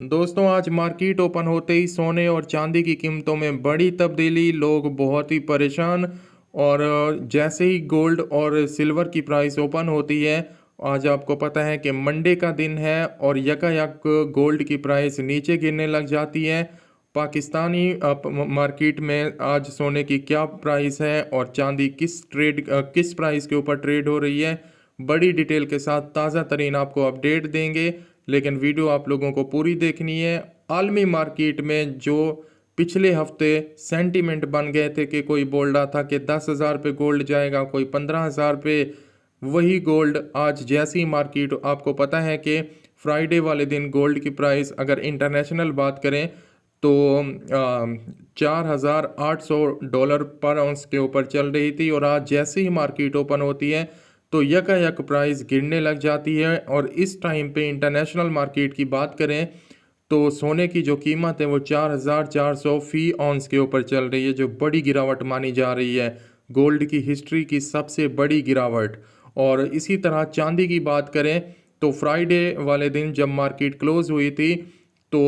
दोस्तों आज market open होते ही सोने और चांदी की कीमतों में बड़ी तब्दीली। लोग बहुत ही परेशान। और जैसे ही गोल्ड और सिल्वर की प्राइस ओपन होती है, आज आपको पता है कि मंडे का दिन है और यकायक गोल्ड की प्राइस नीचे गिरने लग जाती है। पाकिस्तानी मार्केट में आज सोने की क्या प्राइस है और चांदी किस प्राइस के ऊपर ट्रेड हो रही है, बड़ी डिटेल के साथ ताज़ा तरीन आपको अपडेट देंगे। लेकिन वीडियो आप लोगों को पूरी देखनी है। आलमी मार्केट में जो पिछले हफ्ते सेंटीमेंट बन गए थे कि कोई बोल रहा था कि 10,000 पे गोल्ड जाएगा, कोई 15,000 पे, वही गोल्ड आज जैसी मार्केट, आपको पता है कि फ्राइडे वाले दिन गोल्ड की प्राइस अगर इंटरनेशनल बात करें तो 4,800 डॉलर पर आउंस के ऊपर चल रही थी। और आज जैसे ही मार्केट ओपन होती है तो यकायक प्राइस गिरने लग जाती है। और इस टाइम पे इंटरनेशनल मार्केट की बात करें तो सोने की जो कीमत है वो 4,400 फी ऑन्स के ऊपर चल रही है, जो बड़ी गिरावट मानी जा रही है, गोल्ड की हिस्ट्री की सबसे बड़ी गिरावट। और इसी तरह चांदी की बात करें तो फ्राइडे वाले दिन जब मार्केट क्लोज हुई थी तो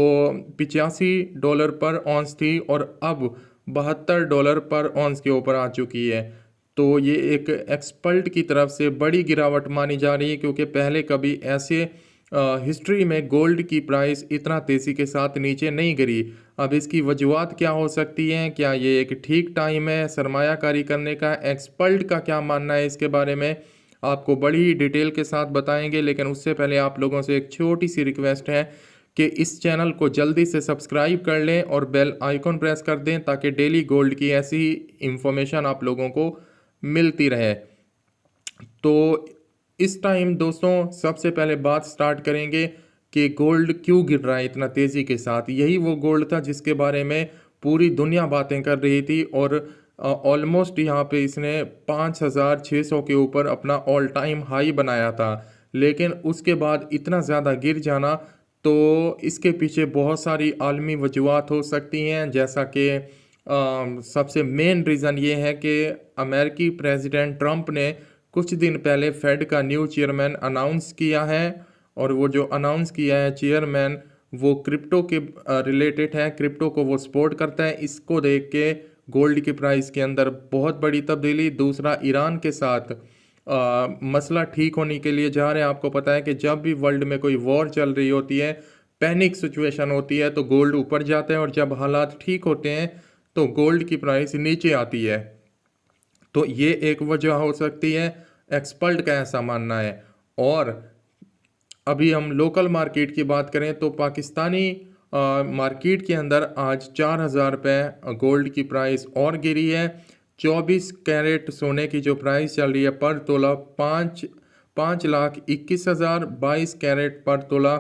85 डॉलर पर ऑन्स थी और अब 72 डॉलर पर ऑन्स के ऊपर आ चुकी है। तो ये एक एक्सपर्ट की तरफ से बड़ी गिरावट मानी जा रही है, क्योंकि पहले कभी ऐसे हिस्ट्री में गोल्ड की प्राइस इतना तेज़ी के साथ नीचे नहीं गिरी। अब इसकी वजूहत क्या हो सकती हैं, क्या ये एक ठीक टाइम है सरमायाकारी करने का, एक्सपर्ट का क्या मानना है इसके बारे में आपको बड़ी डिटेल के साथ बताएंगे। लेकिन उससे पहले आप लोगों से एक छोटी सी रिक्वेस्ट है कि इस चैनल को जल्दी से सब्सक्राइब कर लें और बेल आइकॉन प्रेस कर दें, ताकि डेली गोल्ड की ऐसी ही इंफॉर्मेशन आप लोगों को मिलती रहे। तो इस टाइम दोस्तों सबसे पहले बात स्टार्ट करेंगे कि गोल्ड क्यों गिर रहा है इतना तेज़ी के साथ। यही वो गोल्ड था जिसके बारे में पूरी दुनिया बातें कर रही थी और ऑलमोस्ट यहाँ पे इसने 5,600 के ऊपर अपना ऑल टाइम हाई बनाया था। लेकिन उसके बाद इतना ज़्यादा गिर जाना, तो इसके पीछे बहुत सारी आलमी वजूहत हो सकती हैं। जैसा कि सबसे मेन रीज़न ये है कि अमेरिकी प्रेसिडेंट ट्रंप ने कुछ दिन पहले फेड का न्यू चेयरमैन अनाउंस किया है। और वो जो अनाउंस किया है चेयरमैन, वो क्रिप्टो के रिलेटेड है, क्रिप्टो को वो सपोर्ट करता है। इसको देख के गोल्ड की प्राइस के अंदर बहुत बड़ी तब्दीली। दूसरा, ईरान के साथ मसला ठीक होने के लिए जा रहे हैं। आपको पता है कि जब भी वर्ल्ड में कोई वॉर चल रही होती है, पैनिक सिचुएशन होती है, तो गोल्ड ऊपर जाता है और जब हालात ठीक होते हैं तो गोल्ड की प्राइस नीचे आती है। तो ये एक वजह हो सकती है, एक्सपर्ट का ऐसा मानना है। और अभी हम लोकल मार्केट की बात करें तो पाकिस्तानी मार्केट के अंदर आज 4,000 रुपये गोल्ड की प्राइस और गिरी है। 24 कैरेट सोने की जो प्राइस चल रही है पर तोला 5,21,000, 22 कैरेट पर तोला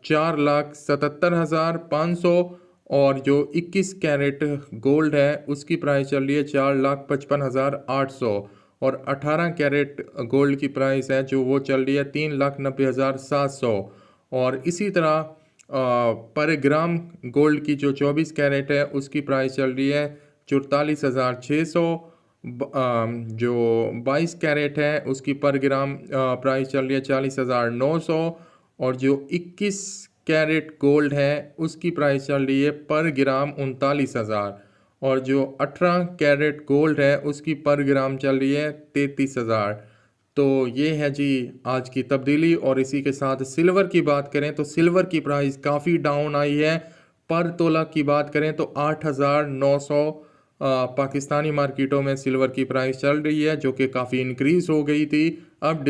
4,77,500, और जो 21 कैरेट गोल्ड है उसकी प्राइस चल रही है 4,55,800, और 18 कैरेट गोल्ड की प्राइस है जो वो चल रही है 3,90,700। और इसी तरह पर ग्राम गोल्ड की जो 24 कैरेट है उसकी प्राइस चल रही है 44,600। जो 22 कैरेट है उसकी पर ग्राम प्राइस चल रही है 40,900। और जो 21 कैरेट गोल्ड है उसकी प्राइस चल रही है पर ग्राम 39,000। और जो 18 कैरेट गोल्ड है उसकी पर ग्राम चल रही है 33,000। तो ये है जी आज की तब्दीली। और इसी के साथ सिल्वर की बात करें तो सिल्वर की प्राइस काफ़ी डाउन आई है। पर तोला की बात करें तो 8,900 पाकिस्तानी मार्केटों में सिल्वर की प्राइस चल रही है, जो कि काफ़ी इंक्रीज़ हो गई थी, अब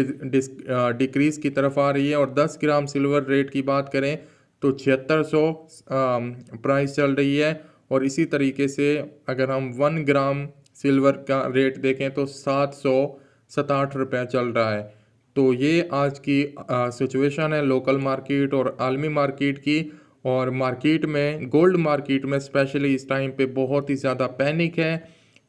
डिक्रीज़ की तरफ आ रही है। और 10 ग्राम सिल्वर रेट की बात करें तो 7600 प्राइस चल रही है। और इसी तरीके से अगर हम 1 ग्राम सिल्वर का रेट देखें तो 767 रुपये चल रहा है। तो ये आज की सिचुएशन है लोकल मार्केट और आलमी मार्केट की। और मार्केट में, गोल्ड मार्केट में स्पेशली इस टाइम पे बहुत ही ज़्यादा पैनिक है।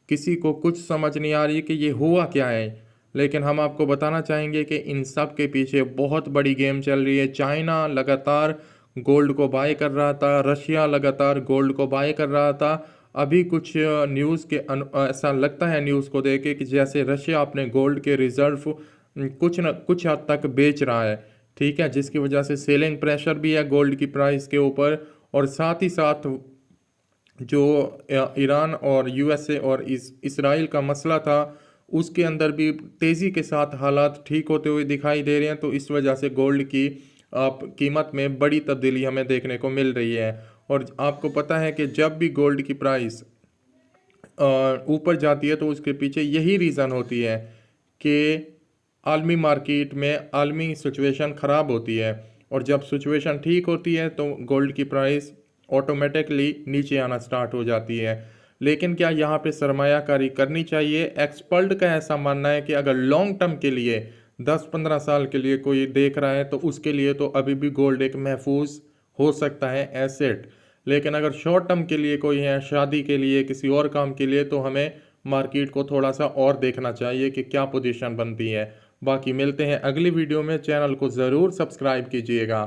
किसी को कुछ समझ नहीं आ रही कि ये हुआ क्या है। लेकिन हम आपको बताना चाहेंगे कि इन सब के पीछे बहुत बड़ी गेम चल रही है। चाइना लगातार गोल्ड को बाय कर रहा था, रशिया लगातार गोल्ड को बाय कर रहा था। अभी कुछ न्यूज़ के ऐसा लगता है न्यूज़ को देख के कि जैसे रशिया अपने गोल्ड के रिजर्व कुछ न कुछ हद तक बेच रहा है, ठीक है, जिसकी वजह से सेलिंग प्रेशर भी है गोल्ड की प्राइस के ऊपर। और साथ ही साथ जो ईरान और यूएसए और इसराइल का मसला था, उसके अंदर भी तेज़ी के साथ हालात ठीक होते हुए दिखाई दे रहे हैं। तो इस वजह से गोल्ड की कीमत में बड़ी तब्दीली हमें देखने को मिल रही है। और आपको पता है कि जब भी गोल्ड की प्राइस ऊपर जाती है तो उसके पीछे यही रीज़न होती है कि आलमी मार्केट में आलमी सिचुएशन ख़राब होती है। और जब सिचुएशन ठीक होती है तो गोल्ड की प्राइस ऑटोमेटिकली नीचे आना स्टार्ट हो जाती है। लेकिन क्या यहाँ पे सरमायाकारी करनी चाहिए? एक्सपर्ट का ऐसा मानना है कि अगर लॉन्ग टर्म के लिए 10-15 साल के लिए कोई देख रहा है तो उसके लिए तो अभी भी गोल्ड एक महफूज हो सकता है एसेट। लेकिन अगर शॉर्ट टर्म के लिए कोई है, शादी के लिए, किसी और काम के लिए, तो हमें मार्केट को थोड़ा सा और देखना चाहिए कि क्या पोजीशन बनती है। बाकी मिलते हैं अगली वीडियो में, चैनल को ज़रूर सब्सक्राइब कीजिएगा।